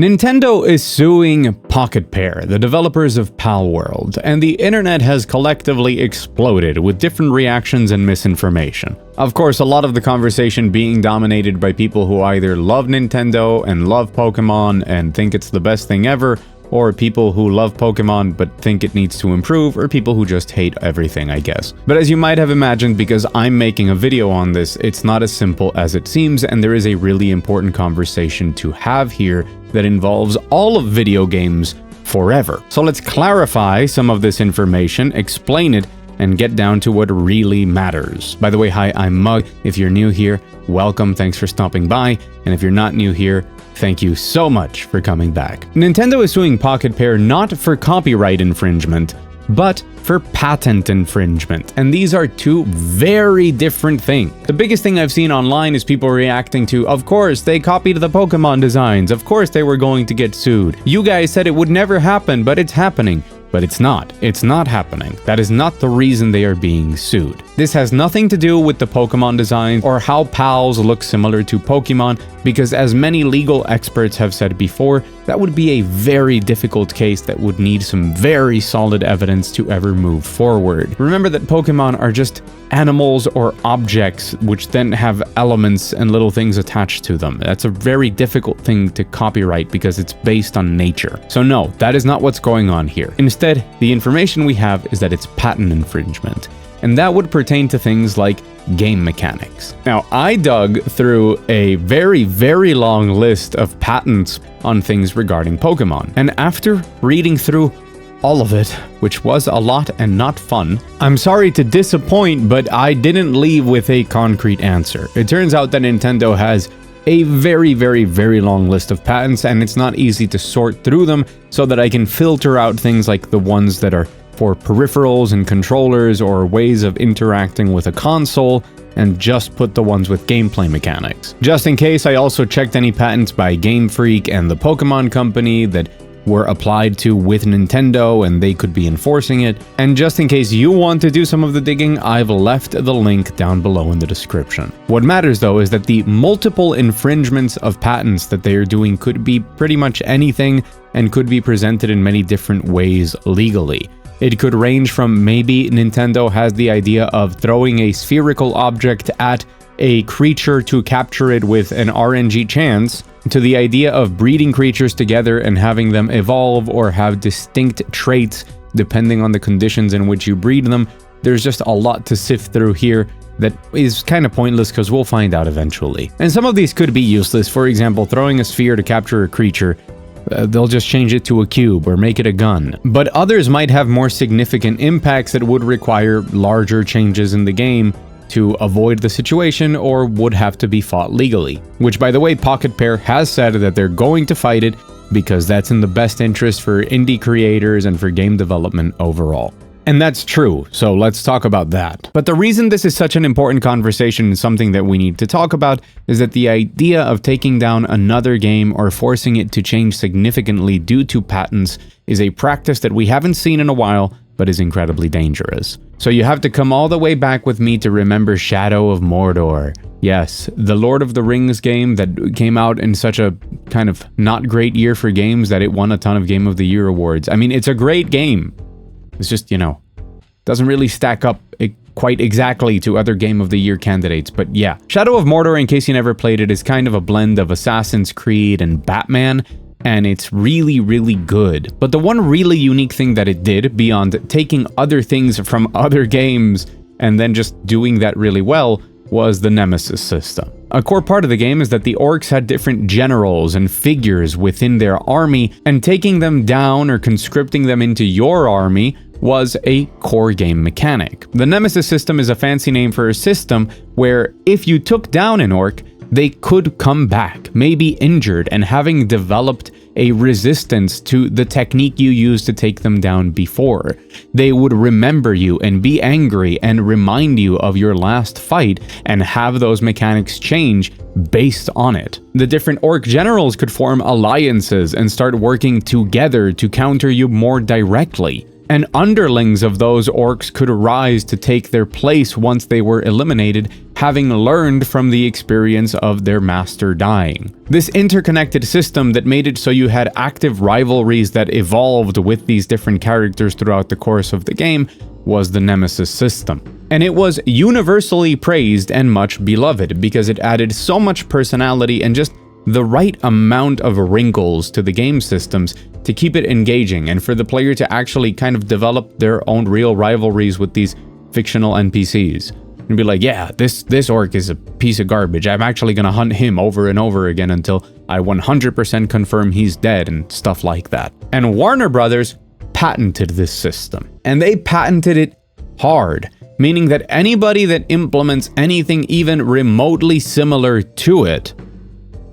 Nintendo is suing Pocket Pair, the developers of Palworld, and the internet has collectively exploded with different reactions and misinformation. Of course, a lot of the conversation being dominated by people who either love Nintendo and love Pokemon and think it's the best thing ever, or people who love Pokemon but think it needs to improve, or people who just hate everything, I guess. But as you might have imagined, because I'm making a video on this, it's not as simple as it seems, and there is a really important conversation to have here that involves all of video games forever. So let's clarify some of this information, explain it, and get down to what really matters. By the way, hi, I'm Mug. If you're new here, welcome, thanks for stopping by, and if you're not new here, thank you so much for coming back. Nintendo is suing Pocket Pair not for copyright infringement, but for patent infringement, and these are two very different things. The biggest thing I've seen online is people reacting to, of course, they copied the Pokemon designs, of course they were going to get sued. You guys said it would never happen, but it's happening. But it's not. It's not happening. That is not the reason they are being sued. This has nothing to do with the Pokemon design or how pals look similar to Pokemon, because as many legal experts have said before, that would be a very difficult case that would need some very solid evidence to ever move forward. Remember that Pokemon are just animals or objects which then have elements and little things attached to them. That's a very difficult thing to copyright because it's based on nature. So no, that is not what's going on here. Instead, the information we have is that it's patent infringement, and that would pertain to things like game mechanics. Now, I dug through a very, very long list of patents on things regarding Pokemon, and after reading through all of it, which was a lot and not fun, I'm sorry to disappoint, but I didn't leave with a concrete answer. It turns out that Nintendo has a very, very, very long list of patents, and it's not easy to sort through them so that I can filter out things like the ones that are for peripherals and controllers or ways of interacting with a console, and just put the ones with gameplay mechanics. Just in case, I also checked any patents by Game Freak and the Pokemon Company that were applied to with Nintendo and they could be enforcing it. And just in case you want to do some of the digging, I've left the link down below in the description. What matters though is that the multiple infringements of patents that they are doing could be pretty much anything and could be presented in many different ways legally. It could range from maybe Nintendo has the idea of throwing a spherical object at a creature to capture it with an RNG chance, to the idea of breeding creatures together and having them evolve or have distinct traits depending on the conditions in which you breed them. There's just a lot to sift through here that is kind of pointless because we'll find out eventually. And some of these could be useless. For example, throwing a sphere to capture a creature. They'll just change it to a cube or make it a gun. But others might have more significant impacts that would require larger changes in the game to avoid the situation or would have to be fought legally. Which, by the way, Pocket Pair has said that they're going to fight it because that's in the best interest for indie creators and for game development overall. And that's true, so let's talk about that. But the reason this is such an important conversation and something that we need to talk about is that the idea of taking down another game or forcing it to change significantly due to patents is a practice that we haven't seen in a while, but is incredibly dangerous. So you have to come all the way back with me to remember Shadow of Mordor. Yes, the Lord of the Rings game that came out in such a kind of not great year for games that it won a ton of Game of the Year awards. I mean, it's a great game. It's just, doesn't really stack up quite exactly to other Game of the Year candidates, but yeah. Shadow of Mordor, in case you never played it, is kind of a blend of Assassin's Creed and Batman, and it's really, really good. But the one really unique thing that it did, beyond taking other things from other games and then just doing that really well, was the Nemesis system. A core part of the game is that the orcs had different generals and figures within their army, and taking them down or conscripting them into your army was a core game mechanic. The Nemesis system is a fancy name for a system where if you took down an orc, they could come back, maybe injured and having developed a resistance to the technique you used to take them down before. They would remember you and be angry and remind you of your last fight and have those mechanics change based on it. The different orc generals could form alliances and start working together to counter you more directly. and underlings of those orcs could arise to take their place once they were eliminated, having learned from the experience of their master dying. This interconnected system that made it so you had active rivalries that evolved with these different characters throughout the course of the game was the Nemesis system. And it was universally praised and much beloved because it added so much personality and just the right amount of wrinkles to the game systems to keep it engaging and for the player to actually kind of develop their own real rivalries with these fictional NPCs. And be like, yeah, this orc is a piece of garbage. I'm actually gonna hunt him over and over again until I 100% confirm he's dead and stuff like that. And Warner Brothers patented this system. And they patented it hard, meaning that anybody that implements anything even remotely similar to it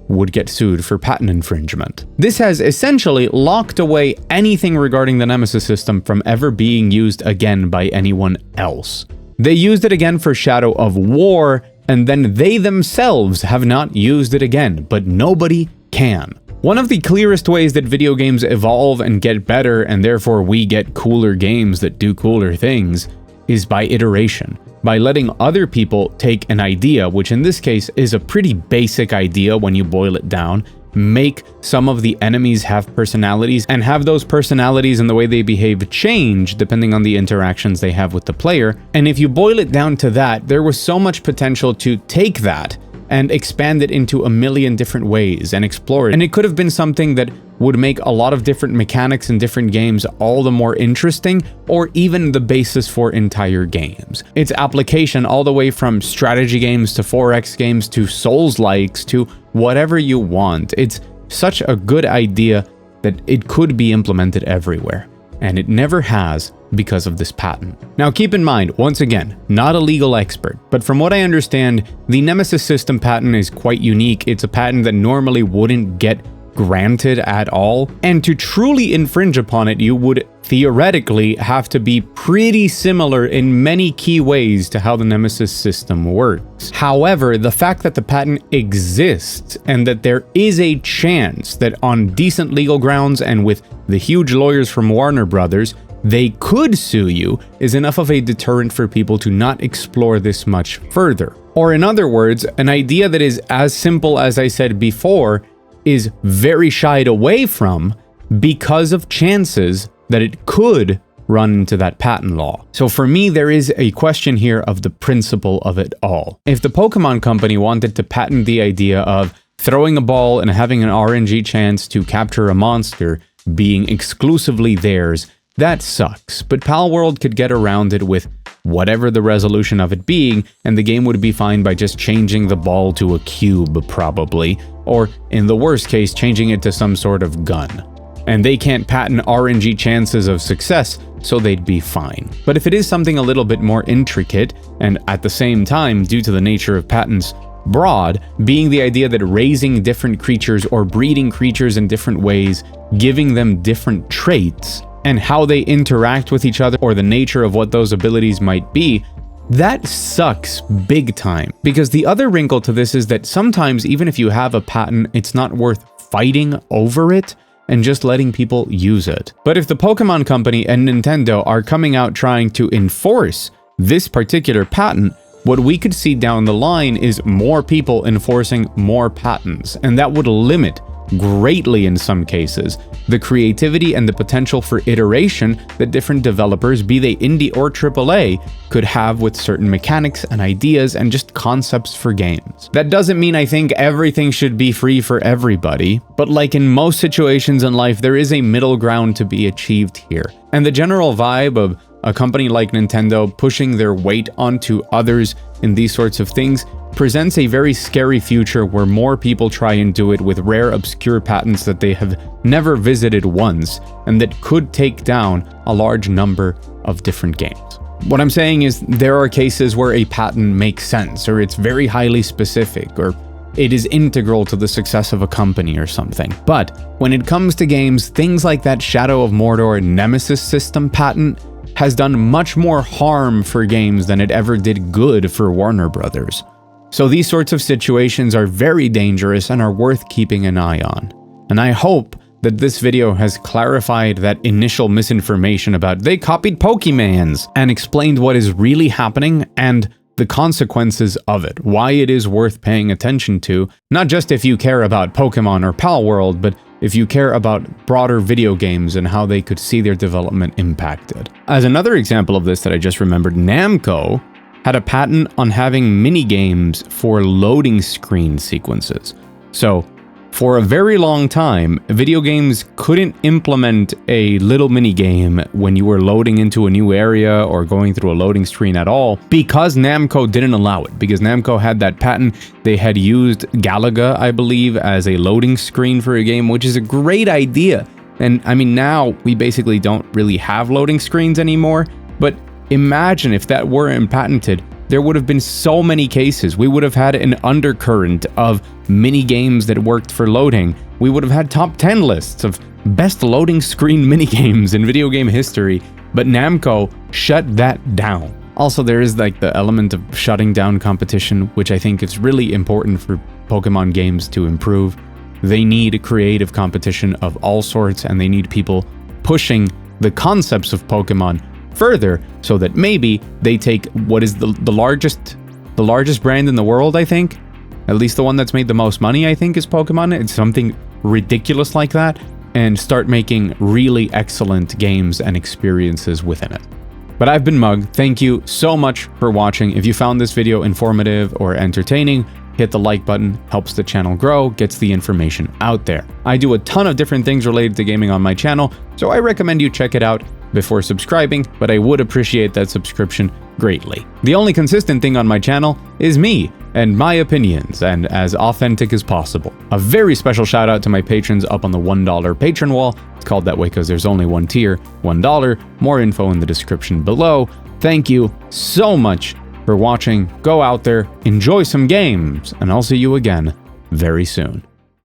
would get sued for patent infringement. This has essentially locked away anything regarding the Nemesis system from ever being used again by anyone else. They used it again for Shadow of War, and then they themselves have not used it again, but nobody can. One of the clearest ways that video games evolve and get better, and therefore we get cooler games that do cooler things, is by iteration. By letting other people take an idea, which in this case is a pretty basic idea when you boil it down, make some of the enemies have personalities, and have those personalities and the way they behave change depending on the interactions they have with the player. And if you boil it down to that, there was so much potential to take that and expand it into a million different ways and explore it. And it could have been something that would make a lot of different mechanics in different games all the more interesting, or even the basis for entire games. Its application all the way from strategy games to 4X games to Souls-likes to whatever you want. It's such a good idea that it could be implemented everywhere. And it never has because of this patent. Now keep in mind, once again, not a legal expert, but from what I understand, the Nemesis system patent is quite unique. It's a patent that normally wouldn't get granted at all, and to truly infringe upon it, you would theoretically have to be pretty similar in many key ways to how the Nemesis system works. However, the fact that the patent exists and that there is a chance that on decent legal grounds and with the huge lawyers from Warner Brothers, they could sue you is enough of a deterrent for people to not explore this much further. Or in other words, an idea that is as simple as I said before is very shied away from because of chances that it could run into that patent law. So for me, there is a question here of the principle of it all. If the Pokemon company wanted to patent the idea of throwing a ball and having an RNG chance to capture a monster being exclusively theirs, that sucks. But Palworld could get around it with whatever the resolution of it being, and the game would be fine by just changing the ball to a cube, probably, or in the worst case, changing it to some sort of gun. And they can't patent RNG chances of success, so they'd be fine. But if it is something a little bit more intricate, and at the same time, due to the nature of patents, broad, being the idea that raising different creatures or breeding creatures in different ways, giving them different traits, and how they interact with each other or the nature of what those abilities might be, that sucks big time. Because the other wrinkle to this is that sometimes even if you have a patent, it's not worth fighting over it and just letting people use it. But if the Pokemon Company and Nintendo are coming out trying to enforce this particular patent, what we could see down the line is more people enforcing more patents, and that would limit greatly in some cases the creativity and the potential for iteration that different developers, be they indie or AAA, could have with certain mechanics and ideas and just concepts for games. That doesn't mean I think everything should be free for everybody, but like in most situations in life, there is a middle ground to be achieved here. And the general vibe of a company like Nintendo pushing their weight onto others in these sorts of things presents a very scary future where more people try and do it with rare, obscure patents that they have never visited once, and that could take down a large number of different games. What I'm saying is there are cases where a patent makes sense, or it's very highly specific, or it is integral to the success of a company or something. But when it comes to games, things like that Shadow of Mordor Nemesis system patent has done much more harm for games than it ever did good for Warner Brothers. So these sorts of situations are very dangerous and are worth keeping an eye on. And I hope that this video has clarified that initial misinformation about they copied Pokemans and explained what is really happening and the consequences of it, why it is worth paying attention to, not just if you care about Pokemon or Palworld, but if you care about broader video games and how they could see their development impacted. As another example of this that I just remembered, Namco had a patent on having mini-games for loading screen sequences. So, for a very long time, video games couldn't implement a little mini-game when you were loading into a new area or going through a loading screen at all, because Namco didn't allow it. Because Namco had that patent, they had used Galaga, I believe, as a loading screen for a game, which is a great idea. And I mean, now we basically don't really have loading screens anymore, but imagine if that weren't patented, there would have been so many cases. We would have had an undercurrent of mini games that worked for loading. We would have had top 10 lists of best loading screen mini games in video game history, but Namco shut that down. Also, there is like the element of shutting down competition, which I think is really important for Pokemon games to improve. They need creative competition of all sorts, and they need people pushing the concepts of Pokemon further, so that maybe they take what is the largest brand in the world, I think, at least the one that's made the most money, I think, is Pokemon. It's something ridiculous like that, and start making really excellent games and experiences within it. But I've been Mug. Thank you so much for watching. If you found this video informative or entertaining, hit the like button, helps the channel grow, gets the information out there. I do a ton of different things related to gaming on my channel, so I recommend you check it out before subscribing, but I would appreciate that subscription greatly. The only consistent thing on my channel is me and my opinions, and as authentic as possible. A very special shout out to my patrons up on the $1 patron wall. It's called that way because there's only one tier, $1. More info in the description below. Thank you so much for watching. Go out there, enjoy some games, and I'll see you again very soon.